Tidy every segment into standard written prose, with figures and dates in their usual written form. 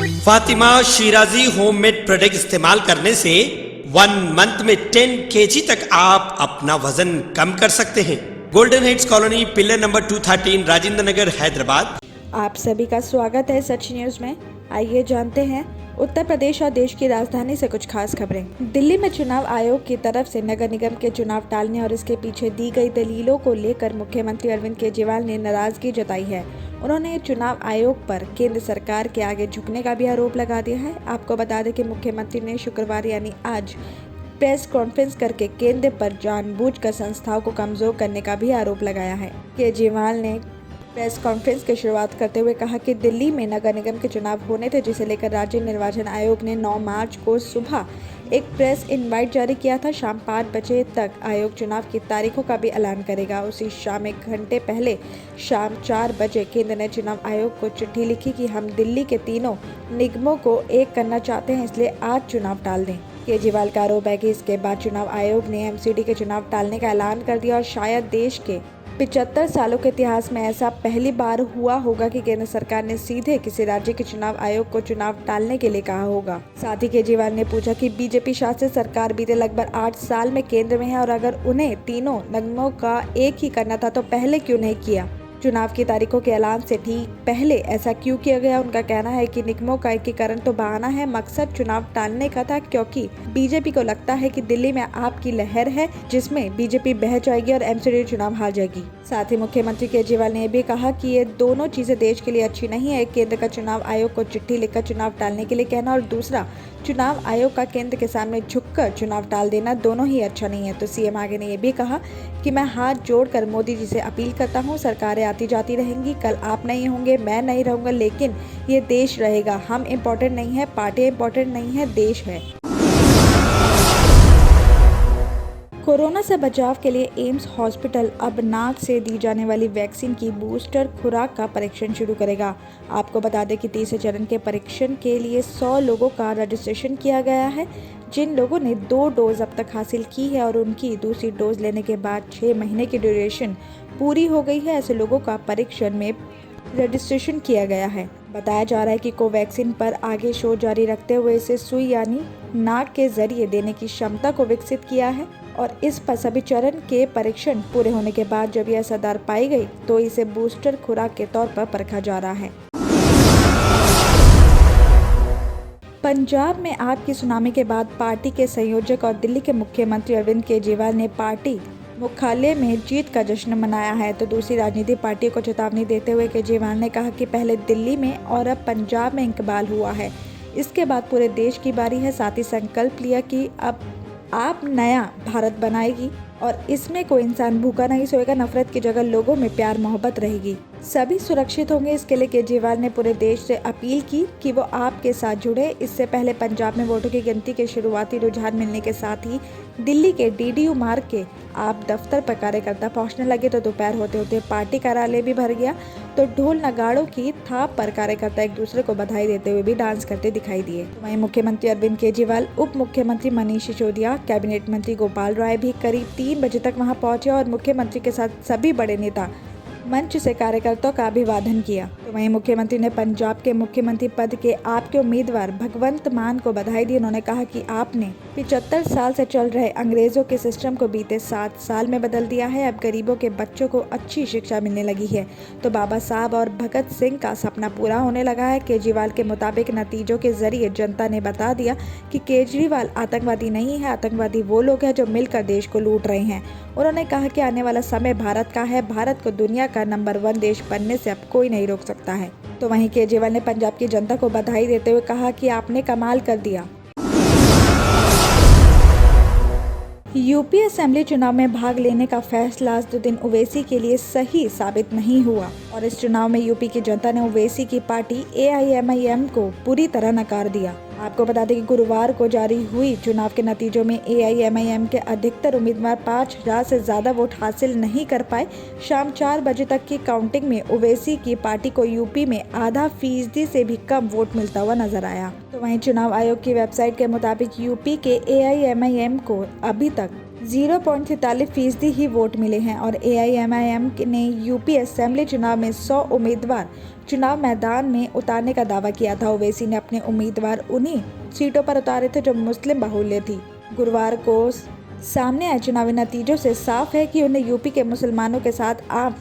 Fatima Shirazi homemade product इस्तेमाल करने से 1 मंथ में 10 kg तक आप अपना वजन कम कर सकते हैं। Golden heights colony, pillar number 213, Rajendra Nagar, Hyderabad. आप सभी का स्वागत है सच न्यूज में। आइए जानते हैं उत्तर प्रदेश और देश की राजधानी से कुछ खास खबरें। दिल्ली में चुनाव आयोग की तरफ से नगर निगम के चुनाव टालने और इसके पीछे दी गई दलीलों को लेकर मुख्यमंत्री अरविंद केजरीवाल ने नाराजगी जताई है। उन्होंने चुनाव आयोग पर केंद्र सरकार के आगे झुकने का भी आरोप लगा दिया है। आपको बता दें कि मुख्यमंत्री ने शुक्रवार यानी आज प्रेस कॉन्फ्रेंस करके केंद्र पर जानबूझकर संस्थाओं को कमजोर करने का भी आरोप लगाया है। केजरीवाल ने प्रेस कॉन्फ्रेंस की शुरुआत करते हुए कहा कि दिल्ली में नगर निगम के चुनाव होने थे, जिसे लेकर राज्य निर्वाचन आयोग ने 9 मार्च को सुबह एक प्रेस इनवाइट जारी किया था। शाम 5 बजे तक आयोग चुनाव की तारीखों का भी ऐलान करेगा। उसी शाम 1 घंटे पहले शाम 4 बजे केंद्र ने चुनाव आयोग को चिट्ठी लिखी कि हम दिल्ली के तीनों निगमों को एक करना चाहते हैं, इसलिए आज चुनाव टाल दें। केजरीवाल का आरोप है कि इसके बाद चुनाव आयोग ने एमसीडी के चुनाव टालने का ऐलान कर दिया और शायद देश के 75 सालों के इतिहास में ऐसा पहली बार हुआ होगा कि केंद्र सरकार ने सीधे किसी राज्य के चुनाव आयोग को चुनाव टालने के लिए कहा होगा। साथ ही केजरीवाल ने पूछा कि बीजेपी शासित सरकार बीते लगभग 8 साल में केंद्र में है और अगर उन्हें तीनों निगमों का एक ही करना था तो पहले क्यों नहीं किया। चुनाव की तारीखों के ऐलान से ठीक पहले ऐसा क्यों किया गया। उनका कहना है कि निगमों का एकीकरण तो बहाना है, मकसद चुनाव टालने का था, क्योंकि बीजेपी को लगता है कि दिल्ली में आपकी लहर है जिसमें बीजेपी बह जाएगी और एमसीडी चुनाव हार जाएगी। साथ ही मुख्यमंत्री केजरीवाल ने भी कहा कि ये दोनों चीजें देश के लिए अच्छी नहीं है। केंद्र का चुनाव आयोग को चिट्ठी लिखकर चुनाव टालने के लिए कहना और दूसरा चुनाव आयोग का केंद्र के सामने झुककर चुनाव टाल देना, दोनों ही अच्छा नहीं है। तो सीएम आगे ने यह भी कहा कि मैं हाथ जोड़कर मोदी जी से अपील करता हूं, सरकारें आती जाती रहेंगी, कल आप नहीं होंगे, मैं नहीं रहूंगा, लेकिन ये देश रहेगा। हम इम्पोर्टेंट नहीं है, पार्टी इम्पोर्टेंट नहीं है, देश है। कोरोना से बचाव के लिए एम्स हॉस्पिटल अब नाक से दी जाने वाली वैक्सीन की बूस्टर खुराक का परीक्षण शुरू करेगा। आपको बता दें कि तीसरे चरण के परीक्षण के लिए 100 लोगों का रजिस्ट्रेशन किया गया है। जिन लोगों ने 2 डोज अब तक हासिल की है और उनकी दूसरी डोज लेने के बाद 6 महीने की ड्यूरेशन पूरी हो गई है, ऐसे लोगों का परीक्षण में रजिस्ट्रेशन किया गया है। बताया जा रहा है कि कोवैक्सीन पर आगे शोध जारी रखते हुए इसे सुई यानी नाक के जरिए देने की क्षमता को विकसित किया है और इस पर सभी चरण के परीक्षण पूरे होने के बाद जब यह असरदार पाई गई तो इसे बूस्टर खुराक के तौर पर परखा जा रहा है। पंजाब में आग की सुनामी के बाद पार्टी के संयोजक और दिल्ली के मुख्यमंत्री अरविंद केजरीवाल ने पार्टी मुख्यालय में जीत का जश्न मनाया है। तो दूसरी राजनीतिक पार्टियों को चेतावनी देते हुए केजरीवाल ने कहा कि पहले दिल्ली में और अब पंजाब में इंकबाल हुआ है, इसके बाद पूरे देश की बारी है। साथ ही संकल्प लिया कि अब आप नया भारत बनाएगी और इसमें कोई इंसान भूखा नहीं सोएगा, नफरत की जगह लोगों में प्यार मोहब्बत रहेगी, सभी सुरक्षित होंगे। इसके लिए केजरीवाल ने पूरे देश से अपील की कि वो आपके साथ जुड़े। इससे पहले पंजाब में वोटों की गिनती के शुरुआती रुझान मिलने के साथ ही दिल्ली के डीडीयू मार्ग के आप दफ्तर पर कार्यकर्ता पहुंचने लगे तो दोपहर होते होते पार्टी कार्यालय भी भर गया। तो ढोल नगाड़ों की थाप पर कार्यकर्ता एक दूसरे को बधाई देते हुए भी डांस करते दिखाई दिए। वहीं मुख्यमंत्री अरविंद केजरीवाल, उप मुख्यमंत्री मनीष सिसोदिया, कैबिनेट मंत्री गोपाल राय भी करीब 3 बजे तक वहां पहुंचे और मुख्यमंत्री के साथ सभी बड़े नेता मंच से कार्यकर्ताओं का अभिवादन किया। तो वहीं मुख्यमंत्री ने पंजाब के मुख्यमंत्री पद के आपके उम्मीदवार भगवंत मान को बधाई दी। उन्होंने कहा कि आपने 75 साल से चल रहे अंग्रेजों के सिस्टम को बीते 7 साल में बदल दिया है। अब गरीबों के बच्चों को अच्छी शिक्षा मिलने लगी है। तो बाबा साहब और भगत सिंह का सपना पूरा होने लगा है। केजरीवाल के मुताबिक नतीजों के जरिए जनता ने बता दिया कि केजरीवाल आतंकवादी नहीं है, आतंकवादी वो लोग हैं जो मिलकर देश को लूट रहे हैं। उन्होंने कहा कि आने वाला समय भारत का है, भारत को दुनिया का नंबर 1 देश बनने से अब कोई नहीं रोक सकता है। तो वहीं केजरीवाल ने पंजाब की जनता को बधाई देते हुए कहा कि आपने कमाल कर दिया। यूपी असेंबली चुनाव में भाग लेने का फैसला असदुद्दीन ओवैसी के लिए सही साबित नहीं हुआ और इस चुनाव में यूपी की जनता ने ओवैसी की पार्टी AIMIM को पूरी तरह नकार दिया। आपको बता दें कि गुरुवार को जारी हुई चुनाव के नतीजों में AIMIM के अधिकतर उम्मीदवार 5000 से ज्यादा वोट हासिल नहीं कर पाए। शाम 4 बजे तक की काउंटिंग में ओवैसी की पार्टी को यूपी में आधा फीसदी से भी कम वोट मिलता हुआ नजर आया। तो वहीं चुनाव आयोग की वेबसाइट के मुताबिक यूपी के AIMIM को अभी तक 0.43% ही वोट मिले हैं और AIMIM ने यूपी असेंबली चुनाव में 100 उम्मीदवार चुनाव मैदान में उतारने का दावा किया था। ओवैसी ने अपने उम्मीदवार उन्हीं सीटों पर उतारे थे जो मुस्लिम बाहुल्य थी। गुरुवार को सामने आए चुनावी नतीजों से साफ है कि उन्हें यूपी के मुसलमानों के साथ आम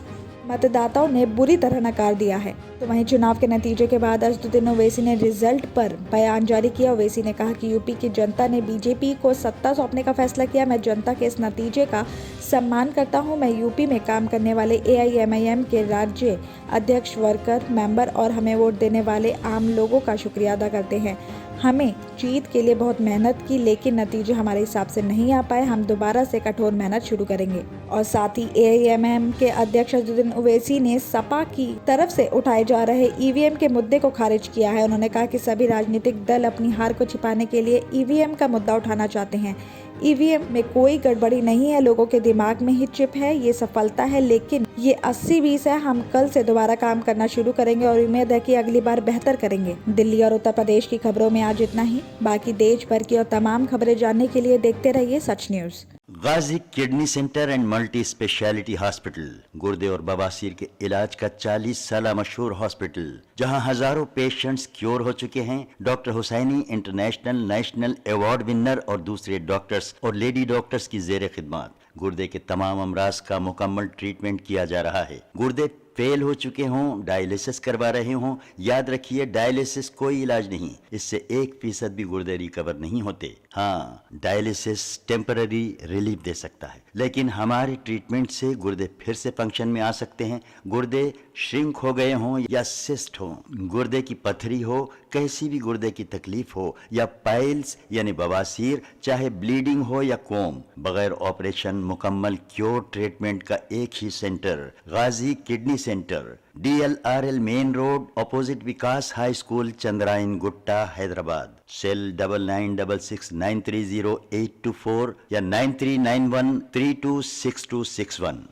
मतदाताओं ने बुरी तरह नकार दिया है। तो वहीं चुनाव के नतीजे के बाद असदुद्दीन ओवैसी ने रिजल्ट पर बयान जारी किया। ओवैसी ने कहा कि यूपी की जनता ने बीजेपी को सत्ता सौंपने का फैसला किया। मैं जनता के इस नतीजे का सम्मान करता हूं। मैं यूपी में काम करने वाले AIMIM के राज्य अध्यक्ष, वर्कर, मेंबर और हमें वोट देने वाले आम लोगों का शुक्रिया अदा करते हैं। हमें जीत के लिए बहुत मेहनत की, लेकिन नतीजे हमारे हिसाब से नहीं आ पाए। हम दोबारा से कठोर मेहनत शुरू करेंगे। और साथ ही AIMIM के अध्यक्ष असदुद्दीन ओवैसी ने सपा की तरफ से उठाए जा रहे EVM के मुद्दे को खारिज किया है। उन्होंने कहा कि सभी राजनीतिक दल अपनी हार को छिपाने के लिए EVM का मुद्दा उठाना चाहते हैं। EVM में कोई गड़बड़ी नहीं है, लोगों के दिमाग में ही चिप है। ये सफलता है, लेकिन ये 80-20 है। हम कल से दोबारा काम करना शुरू करेंगे और उम्मीद है कि अगली बार बेहतर करेंगे। दिल्ली और उत्तर प्रदेश की खबरों में आज इतना ही। बाकी देश भर की और तमाम खबरें जानने के लिए देखते रहिए Sach news. Ghazi kidney centre and multi speciality hospital, गुर्दे और बवासीर के इलाज का 40 साल मशहूर हॉस्पिटल, जहां हजारों पेशेंट्स क्योर हो चुके हैं। Doctor Husaini international national award winner और दूसरे डॉक्टर्स और लेडी डॉक्टर्स की जेर खिदमत गुर्दे के तमाम अमराज का मुकम्मल ट्रीटमेंट किया जा रहा है। गुर्दे फेल हो चुके हों, डायलिसिस करवा रहे हों, याद रखिए डायलिसिस कोई इलाज नहीं, इससे 1% भी गुर्दे रिकवर नहीं होते। हाँ, डायलिसिस टेम्पररी रिलीफ दे सकता है, लेकिन हमारे ट्रीटमेंट से गुर्दे फिर से फंक्शन में आ सकते हैं। गुर्दे श्रिंक हो गए हों या सिस्ट हो, गुर्दे की पथरी हो, कैसी भी गुर्दे की तकलीफ हो या पाइल्स यानी बवासीर, चाहे ब्लीडिंग हो या कोम, बगैर ऑपरेशन मुकम्मल क्योर ट्रीटमेंट का एक ही centre, Ghazi kidney centre, DLRL main road, opposite Vikas high school, Chandrayangutta, Hyderabad. Cell 9966930824 या 9391326261।